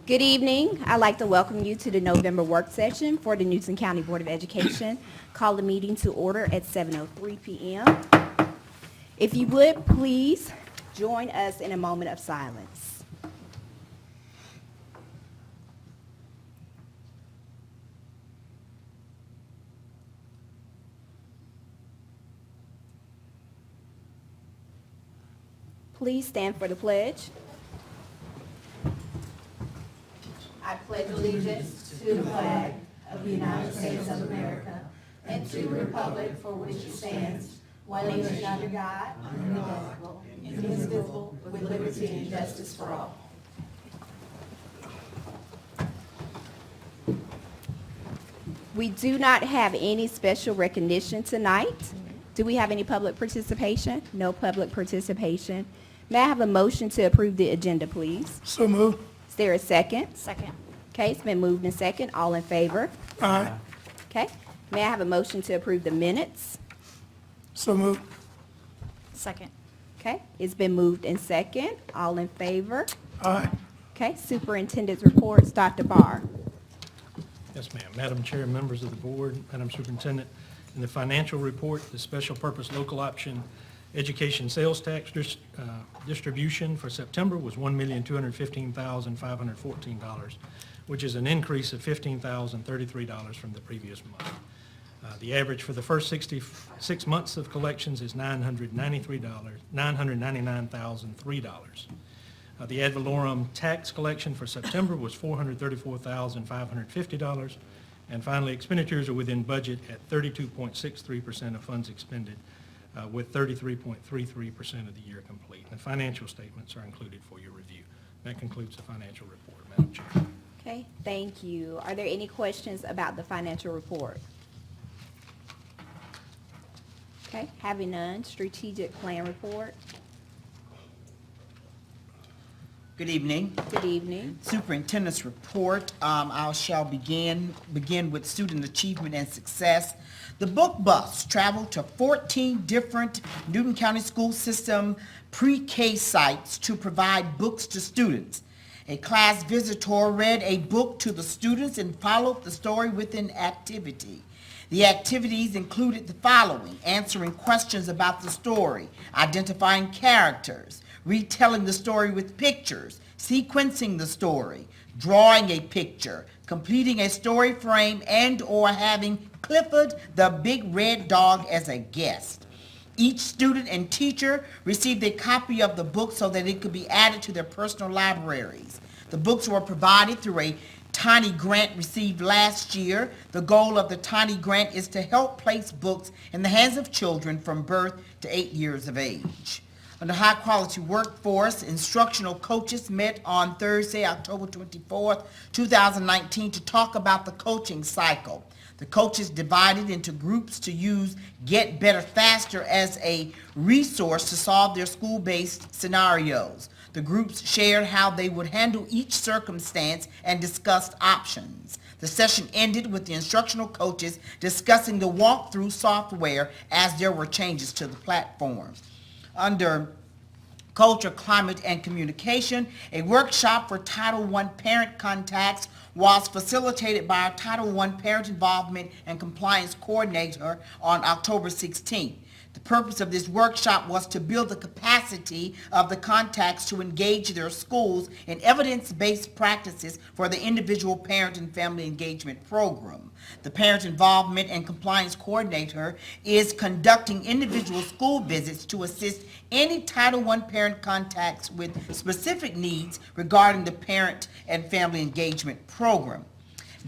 Good evening. I'd like to welcome you to the November work session for the Newton County Board of Education. Call the meeting to order at 7:03 p.m. If you would, please join us in a moment of silence. Please stand for the pledge. I pledge allegiance to the flag of the United States of America and to the republic for which it stands, one nation under God, indivisible, indivisible, with liberty and justice for all. We do not have any special recognition tonight. Do we have any public participation? No public participation. May I have a motion to approve the agenda, please? So moved. Is there a second? Second. Okay, it's been moved and second. All in favor? Aye. Okay. May I have a motion to approve the minutes? So moved. Second. Okay, it's been moved and second. All in favor? Aye. Okay, superintendent's reports, Dr. Barr. Yes, ma'am. Madam Chair, members of the board, Madam Superintendent, in the financial report, the special purpose local option education sales tax distribution for September was $1,215,514, which is an increase of $15,033 from the previous month. The average for the first 66 months of collections is $999,003. The ad valorem tax collection for September was $434,550. And finally, expenditures are within budget at 32.63% of funds expended, with 33.33% of the year complete. And financial statements are included for your review. That concludes the financial report, Madam Chair. Okay, thank you. Are there any questions about the financial report? Okay, having none, strategic plan report. Good evening. Good evening. Superintendent's report. I shall begin with student achievement and success. The book bus traveled to 14 different Newton County School System pre-K sites to provide books to students. A class visitor read a book to the students and followed the story with an activity. The activities included the following: answering questions about the story, identifying characters, retelling the story with pictures, sequencing the story, drawing a picture, completing a story frame, and or having Clifford the Big Red Dog as a guest. Each student and teacher received a copy of the book so that it could be added to their personal libraries. The books were provided through a Tiny grant received last year. The goal of the Tiny grant is to help place books in the hands of children from birth to 8 years of age. Under high quality workforce, instructional coaches met on Thursday, October 24th, 2019 to talk about the coaching cycle. The coaches divided into groups to use Get Better Faster as a resource to solve their school-based scenarios. The groups shared how they would handle each circumstance and discussed options. The session ended with the instructional coaches discussing the walkthrough software as there were changes to the platform. Under Culture, Climate, and Communication, a workshop for Title I parent contacts was facilitated by our Title I Parent Involvement and Compliance Coordinator on October 16th. The purpose of this workshop was to build the capacity of the contacts to engage their schools in evidence-based practices for the individual parent and family engagement program. The Parent Involvement and Compliance Coordinator is conducting individual school visits to assist any Title I parent contacts with specific needs regarding the parent and family engagement program.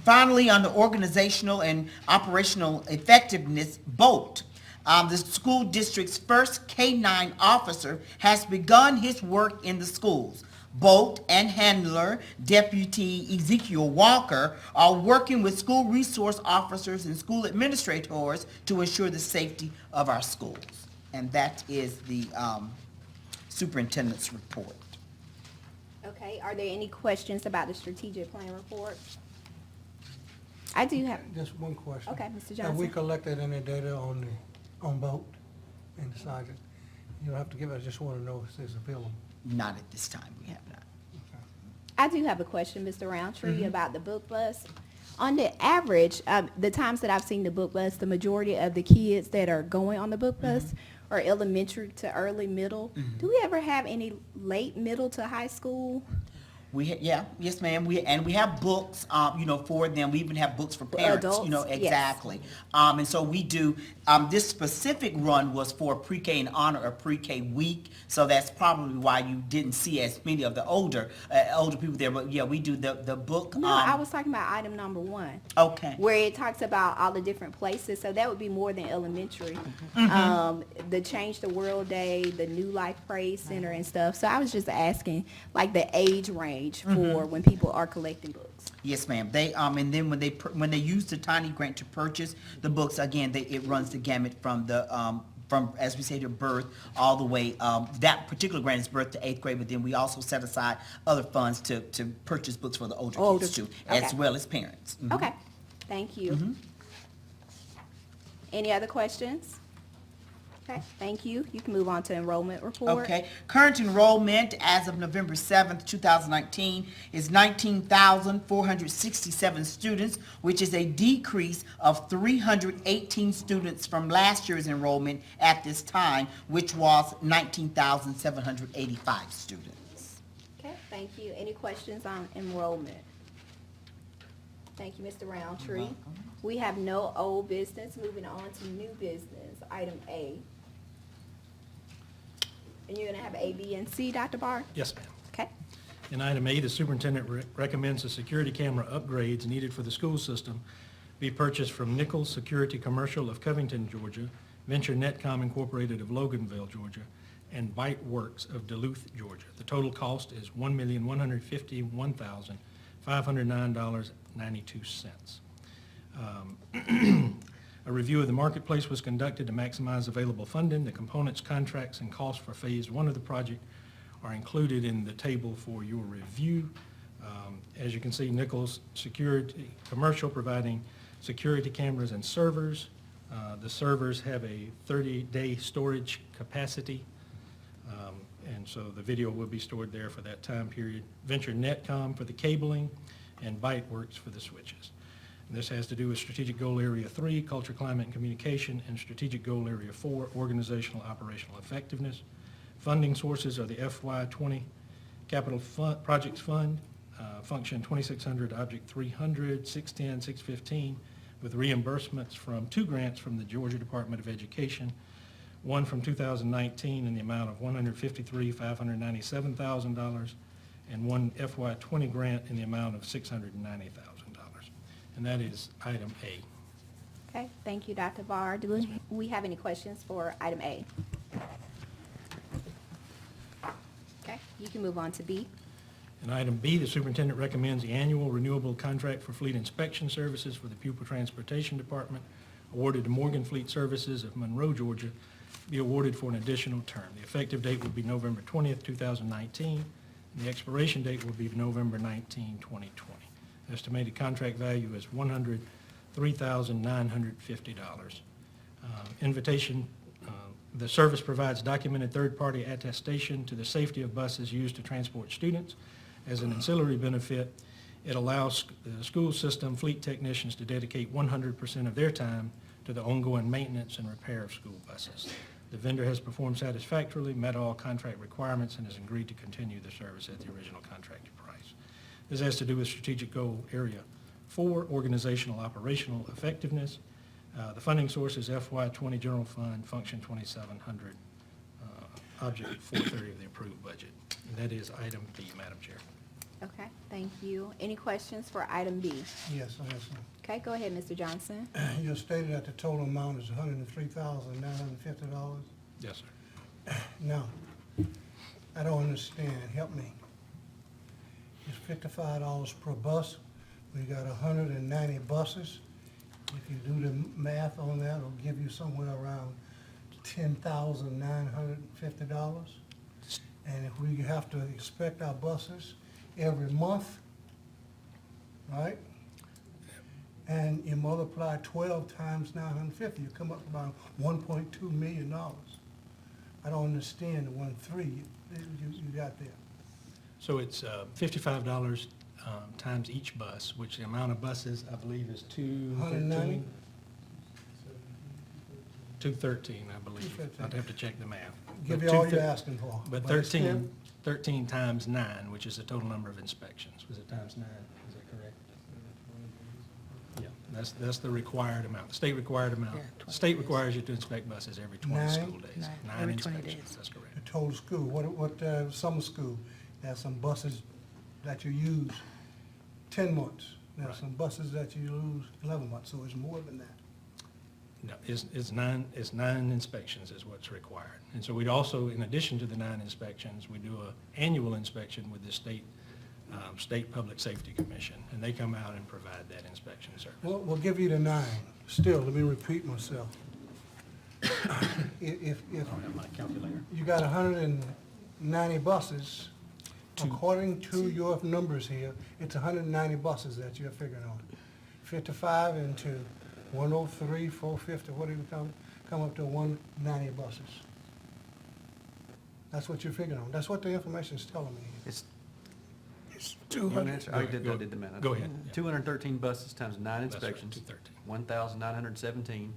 Finally, on the organizational and operational effectiveness, BOLT. The school district's first K-9 officer has begun his work in the schools. Bolt and handler, Deputy Ezekiel Walker, are working with school resource officers and school administrators to ensure the safety of our schools. And that is the superintendent's report. Okay, are there any questions about the strategic plan report? I do have, Just one question. okay, Mr. Have we Johnson. collected any data on boat and decided? You don't have to give it, I just want to know if it's available. Not at this time, we have not. I do have a question, Mr. Roundtree, about the book bus. On the average, the times that I've seen the book bus, the majority of the kids that are going on the book bus are elementary to early middle. Do we ever have any late middle to high school? Yes, ma'am. We have books, for them. We even have books for parents, adults, yes. exactly. And so we do, this specific run was for pre-K in honor of pre-K week. So that's probably why you didn't see as many of the older people there. But yeah, we do the book. No, I was talking about item number 1. Okay. Where it talks about all the different places, so that would be more than elementary. The Change the World Day, the New Life Praise Center and stuff. So I was just asking, like, the age range for when people are collecting books. Yes, ma'am. They and then when they use the tiny grant to purchase the books, again, it runs the gamut from the from, as we say, their birth all the way. That particular grant is birth to 8th grade, but then we also set aside other funds to purchase books for the older kids too, as okay. well as parents. Mhm. Okay, thank you. Any other questions? Okay, thank you. You can move on to enrollment report. Okay, current enrollment as of November 7th, 2019 is 19,467 students, which is a decrease of 318 students from last year's enrollment at this time, which was 19,785 students. Okay, thank you. Any questions on enrollment? Thank you, Mr. Roundtree. We have no old business. Moving on to new business, item A. And you're gonna have A, B, and C, Dr. Barr? Yes, ma'am. Okay, In item A, the superintendent recommends the security camera upgrades needed for the school system be purchased from Nichols Security Commercial of Covington, Georgia, Venture Netcom Incorporated of Loganville, Georgia, and Byte Works of Duluth, Georgia. The total cost is $1,151,509.92. A review of the marketplace was conducted to maximize available funding. The components, contracts, and costs for Phase 1 of the project are included in the table for your review. As you can see, Nichols Security Commercial providing security cameras and servers. The servers have a 30-day storage capacity, and so the video will be stored there for that time period. Venture Netcom for the cabling, and Byte Works for the switches. And this has to do with Strategic Goal Area 3, Culture, Climate, and Communication, and Strategic Goal Area 4, Organizational Operational Effectiveness. Funding sources are the FY20 Capital Projects Fund, Function 2600, Object 300, 610, 615, with reimbursements from 2 grants from the Georgia Department of Education, one from 2019 in the amount of $153,597,000, and one FY20 grant in the amount of $690,000. And that is item A. okay, thank you, Dr. Barr. Do we have any questions for item A? Okay, you can move on to B. In item B, the superintendent recommends the annual renewable contract for fleet inspection services for the Pupil Transportation Department awarded to Morgan Fleet Services of Monroe, Georgia, be awarded for an additional term. The effective date will be November 20th, 2019, and the expiration date will be November 19, 2020. Estimated contract value is $103,950. Invitation, the service provides documented third-party attestation to the safety of buses used to transport students. As an ancillary benefit, it allows the school system fleet technicians to dedicate 100% of their time to the ongoing maintenance and repair of school buses. The vendor has performed satisfactorily, met all contract requirements, and has agreed to continue the service at the original contracted price. This has to do with Strategic Goal Area 4, Organizational Operational Effectiveness. The funding source is FY20 General Fund, Function 2700, Object 430 of the approved budget. And that is item B, Madam Chair. Okay, thank you. Any questions for item B? Yes, I have some. Okay, go ahead, Mr. Johnson. You stated that the total amount is $103,950. Yes, sir. Now, I don't understand, help me. It's $55 per bus. We got 190 buses. If you do the math on that, it'll give you somewhere around $10,950. And if we have to inspect our buses every month, right? And you multiply 12 times 950, you come up about $1.2 million. I don't understand the 1.3 you got there. So it's $55 times each bus, which the amount of buses, I believe, is 190? 213, I believe. 213. I'd have to check the math. Give But you all 213 you're asking for. But it's still- 13 times 9, which is the total number of inspections. Was it times 9? Is that correct? Yeah, that's the required amount, the state required amount. Yeah, The state requires you to inspect buses every 20 Nine? school days. Nine. 9 Every 20 inspections, days. that's correct. The total school, what, summer school, there's some buses that you use 10 months. There's Right. some buses that you use 11 months, so it's more than that. No, it's 9 inspections is what's required. And so we'd also, in addition to the 9 inspections, we do an annual inspection with the State Public Safety Commission, and they come out and provide that inspection service. Well, we'll give you the 9. Still, let me repeat myself. If I don't have my calculator. you got 190 buses, according to your numbers here, it's 190 buses that you're figuring on. 55 into 103, 450, what do you come up to 190 buses? That's what you're figuring on. That's what the information's telling me. It's, It's you want me to answer? I did the math. Go ahead. 213 buses times 9 That's right, inspections. 213. 1,917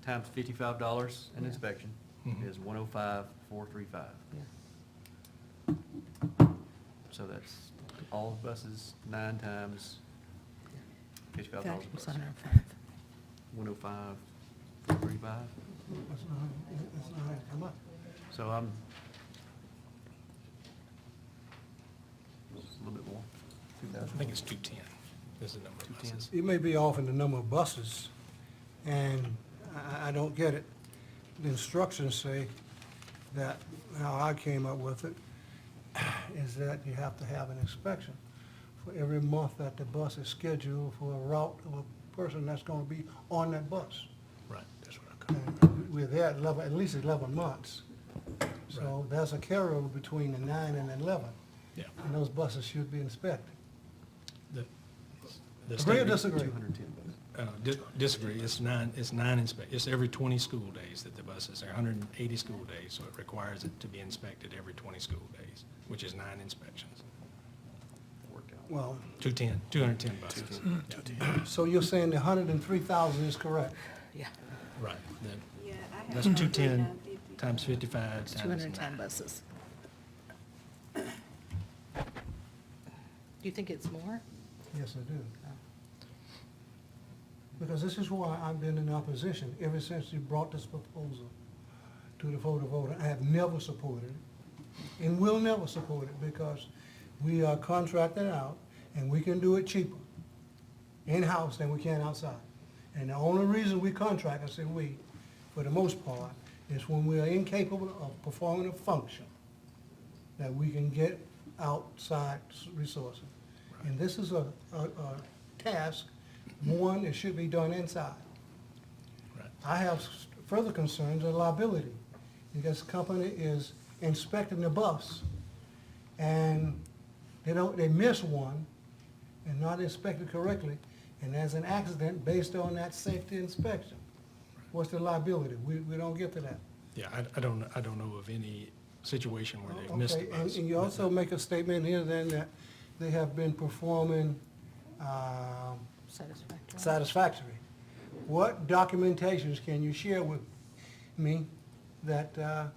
times $55 an Yeah. inspection Mhm. is 105,435. So that's all the buses, 9 times $55 a bus. 105,435. That's not how much. So just a little bit more, I 2,000. think it's 210 is the number of 210. buses. You may be off in the number of buses, and I don't get it. The instructions say that, how I came up with it, is that you have to have an inspection for every month that the bus is scheduled for a route of a person that's gonna be on that bus. Right, that's what I call And we're there at least 11 months. So there's a carryover between the 9 and 11, Yeah. and those buses should be inspected. The Agree or state- disagree? 210 buses. Disagree, it's 9 it's every 20 school days that the buses, there are 180 school days, so it requires it to be inspected every 20 school days, which is 9 inspections. Worked out. Well, 210 buses. Yeah. so you're saying the 103,000 is correct? Yeah, Right, Yeah, I have that's 210 times 55 it's times 210 9. buses. Do you think it's more? Yes, I do. Because this is why I've been in opposition ever since you brought this proposal to the voter. I have never supported it and will never support it because we are contracted out and we can do it cheaper in-house than we can outside. And the only reason we contract, I say we, for the most part, is when we are incapable of performing a function that we can get outside resources. And this is a task, one, it should be done inside. Right. I have further concerns of liability, because the company is inspecting the bus, and they miss one and not inspect it correctly, and there's an accident based on that safety inspection. What's the liability? We don't get to that. Yeah, I don't know of any situation where they've missed the Okay, bus. and you also make a statement here then that they have been performing, Satisfactory. satisfactory. What documentations can you share with me that, I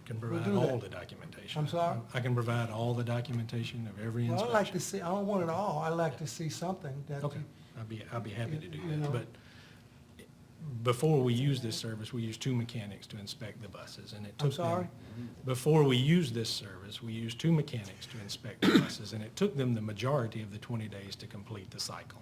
can We'll provide do that. all the documentation. I'm sorry? I can provide all the documentation of every well, I'd inspection. like to see, I don't want it all, I'd like to see something that, Okay, I'd be happy to do You know. that. But before we use this service, we use 2 mechanics to inspect the buses, and it took I'm them. sorry? Before we used this service, we used 2 mechanics to inspect the buses, and it took them the majority of the 20 days to complete the cycle.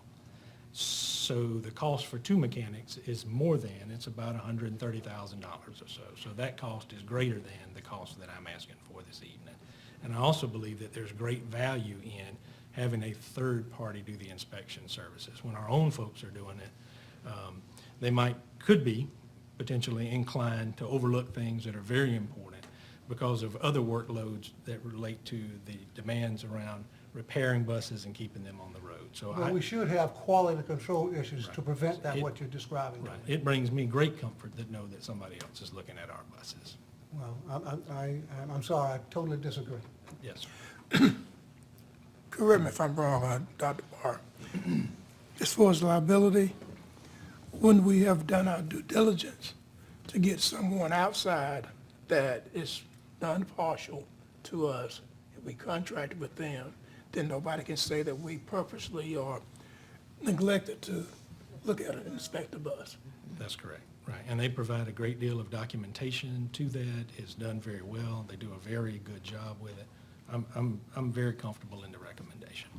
So the cost for 2 mechanics is more than, it's about $130,000 or so. So that cost is greater than the cost that I'm asking for this evening. And I also believe that there's great value in having a third party do the inspection services. When our own folks are doing it, they could be potentially inclined to overlook things that are very important because of other workloads that relate to the demands around repairing buses and keeping them on the road. So but we should have quality control issues to Right. prevent that, It- what you're describing. Right. It brings me great comfort that know that somebody else is looking at our buses. Well, I'm sorry, I totally disagree. Yes, sir. correct me if I'm wrong, Dr. Barr. As far as liability, wouldn't we have done our due diligence to get someone outside that is non-partial to us? If we contracted with them, then nobody can say that we purposely or neglected to look at it and inspect the bus. That's correct, right. And they provide a great deal of documentation to that. It's done very well. They do a very good job with it. I'm very comfortable in the recommendation.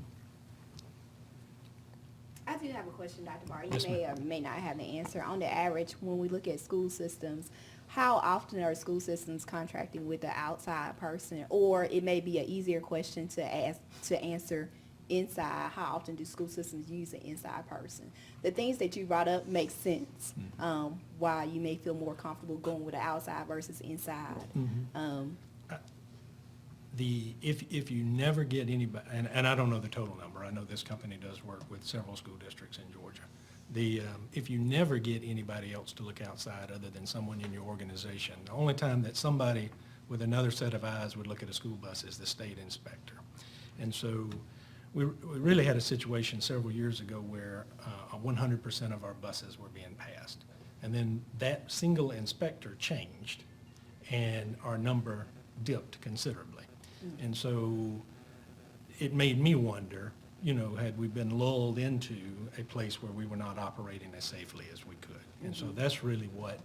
I do have a question, Dr. Barr. You Yes, may or may not have the answer. On the average, when we look at school systems, how often are school systems contracting with the outside person? Or it may be an easier question to answer inside. How often do school systems use an inside person? The things that you brought up make sense. Why you may feel more comfortable going with the outside versus inside. If you never get anybody, and I don't know the total number, I know this company does work with several school districts in Georgia. If you never get anybody else to look outside other than someone in your organization, the only time that somebody with another set of eyes would look at a school bus is the state inspector. And so we really had a situation several years ago where 100% of our buses were being passed. And then that single inspector changed and our number dipped considerably. And so it made me wonder, had we been lulled into a place where we were not operating as safely as we could. And so that's really what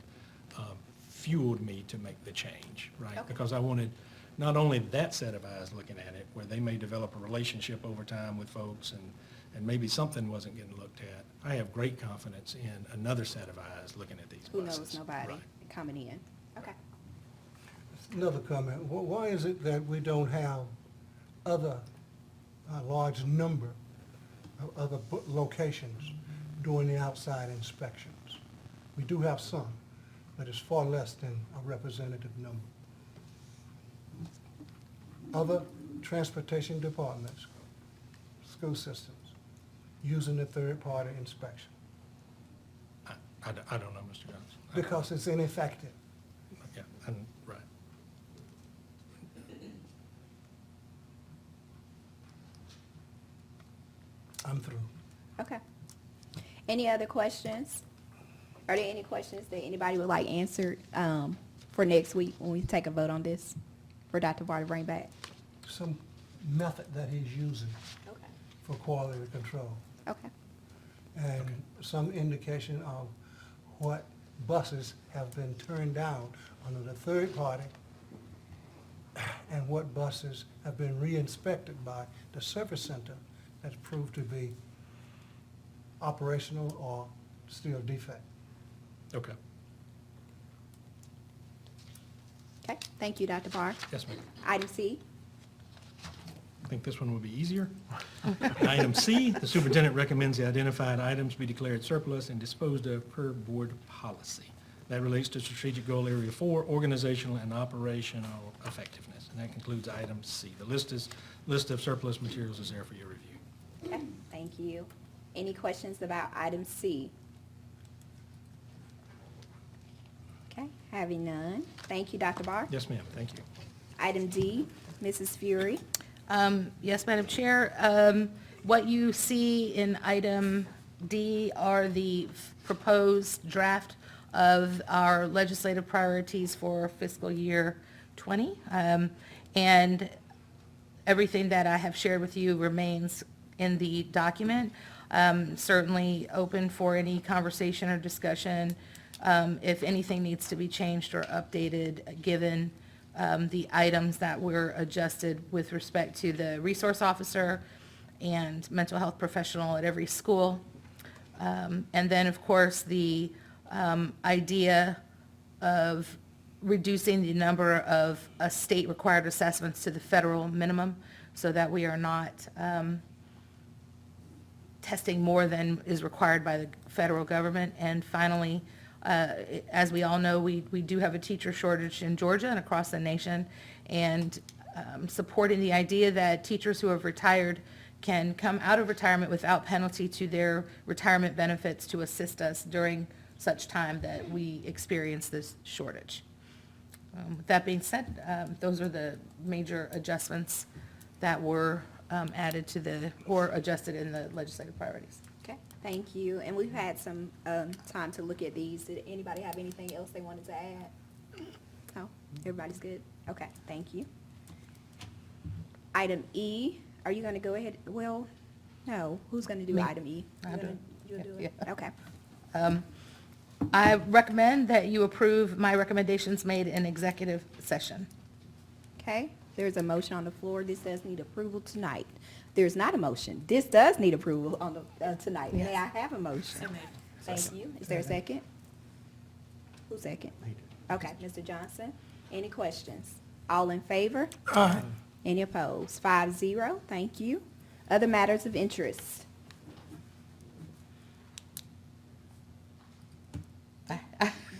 fueled me to make the change, right? Okay. Because I wanted not only that set of eyes looking at it, where they may develop a relationship over time with folks and maybe something wasn't getting looked at. I have great confidence in another set of eyes looking at these Who buses. knows nobody Right. coming in? Okay. Another comment, why is it that we don't have a large number of other locations doing the outside inspections? We do have some, but it's far less than a representative number. Other transportation departments, school systems, using the third-party inspection, I don't know, Mr. Jones. because it's ineffective. Yeah, right. I'm through. Okay. Any other questions? Are there any questions that anybody would like answered for next week when we take a vote on this for Dr. Barr to bring back? Some method that he's using Okay. for quality control, Okay. and some indication of what buses have been turned down under the third party, and what buses have been re-inspected by the service center that's proved to be operational or still defect. Okay. Okay. Thank you, Dr. Barr. Yes, ma'am. Item C. I think this one will be easier. Item C, the superintendent recommends the identified items be declared surplus and disposed of per board policy. That relates to strategic goal area 4, organizational and operational effectiveness. And that concludes item C. The list of surplus materials is there for your review. Okay. Thank you. Any questions about item C? Okay. Having none. Thank you, Dr. Barr. Yes, ma'am, thank you. Item D, Mrs. Fury. Yes, Madam Chair. What you see in item D are the proposed draft of our legislative priorities for fiscal year '20. And everything that I have shared with you remains in the document. Certainly open for any conversation or discussion if anything needs to be changed or updated, given the items that were adjusted with respect to the resource officer and mental health professional at every school. And then, of course, the idea of reducing the number of state-required assessments to the federal minimum so that we are not testing more than is required by the federal government. And finally, as we all know, we do have a teacher shortage in Georgia and across the nation, and supporting the idea that teachers who have retired can come out of retirement without penalty to their retirement benefits to assist us during such time that we experience this shortage. With that being said, those are the major adjustments that were added to the, or adjusted in the legislative priorities. Okay, thank you. And we've had some time to look at these. Did anybody have anything else they wanted to add? No? Everybody's good? Okay, thank you. Item E, are you going to go ahead? Well, no. Who's going to do Me. item E? I'll You do gonna- it. You'll do it? Yeah. Okay. I recommend that you approve my recommendations made in executive session. Okay, there's a motion on the floor. This does need approval tonight. There's not a motion. This does need approval on the, tonight. May I have a motion? Thank you. Is there a second? Who's second? Okay, Mr. Johnson. Any questions? All in favor? Aye. Any opposed? 5-0. Thank you. Other matters of interest?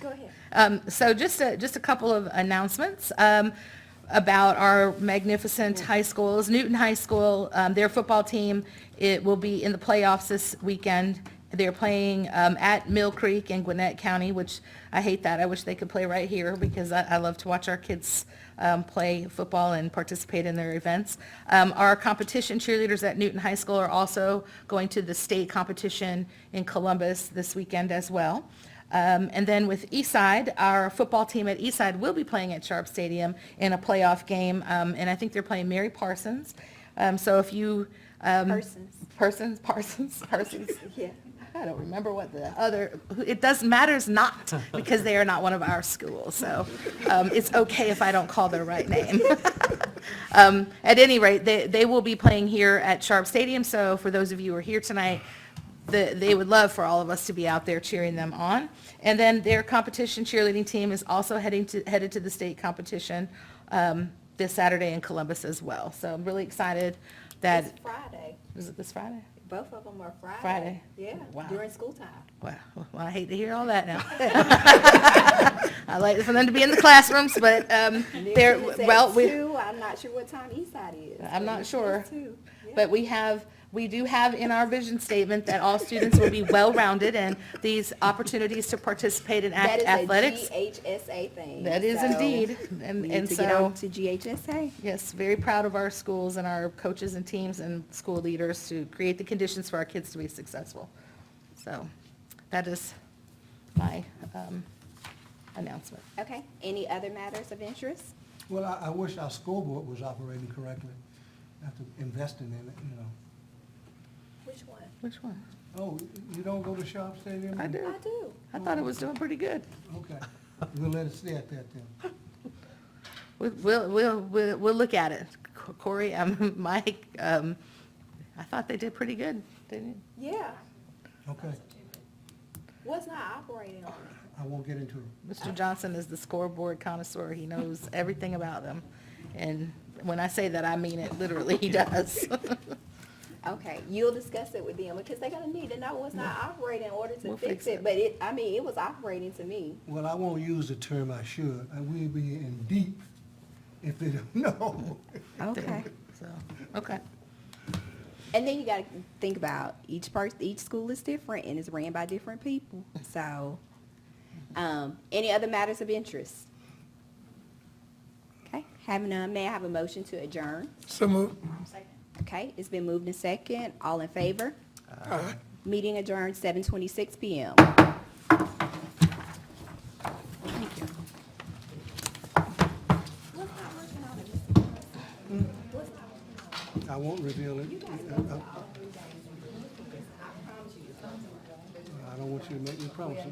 Go ahead. So just a couple of announcements about our magnificent high schools. Newton High School, their football team, it will be in the playoffs this weekend. They're playing at Mill Creek in Gwinnett County, which I hate that. I wish they could play right here because I love to watch our kids play football and participate in their events. Our competition cheerleaders at Newton High School are also going to the state competition in Columbus this weekend as well. And then with Eastside, our football team at Eastside will be playing at Sharp Stadium in a playoff game, and I think they're playing Mary Parsons. So if you... Parsons. Yeah. I don't remember what the other, it matters not, because they are not one of our schools, so it's okay if I don't call their right name. At any rate, they will be playing here at Sharp Stadium, so for those of you who are here tonight, they would love for all of us to be out there cheering them on. And then their competition cheerleading team is also headed to the state competition this Saturday in Columbus as well. So I'm really excited that, It's Friday. is it this Friday? Both of them are Friday. Friday? Yeah, Wow. during school time. Well, I hate to hear all that now. I like for them to be in the classrooms, but they're, Newton is at well, 2. I'm not sure what time Eastside is. I'm not But sure. it's 2. Yeah. But we do have in our vision statement that all students will be well-rounded, and these opportunities to participate in That is athletics. a GHSA thing. That is so indeed, We and need to get so, on to GHSA. yes, very proud of our schools and our coaches and teams and school leaders to create the conditions for our kids to be successful. So, that is my announcement. Okay, any other matters of interest? Well, I wish our scoreboard was operating correctly after investing in it, you know. Which one? Which one? Oh, you don't go to Sharp Stadium? I do. I do. I thought it was doing pretty good. Okay, we'll let it stay at that then. We'll look at it. Corey, Mike, I thought they did pretty good, didn't you? Yeah. Okay, What's not operating on it? I won't get into it. Mr. Johnson is the scoreboard connoisseur. He knows everything about them. And when I say that, I mean it literally, he does. Okay, you'll discuss it with them because they're gonna need to know what's not operating in order to We'll fix fix it. it. But it was operating to me. Well, I won't use the term I should. I will be in deep if they don't know. Okay. So, okay. And then you gotta think about each school is different and is ran by different people. So, any other matters of interest? Okay, having none, may I have a motion to adjourn? So moved. Okay, it's been moved in second. All in favor? Aye. Meeting adjourned 7:26 PM. I won't reveal it. I don't want you to make me promises.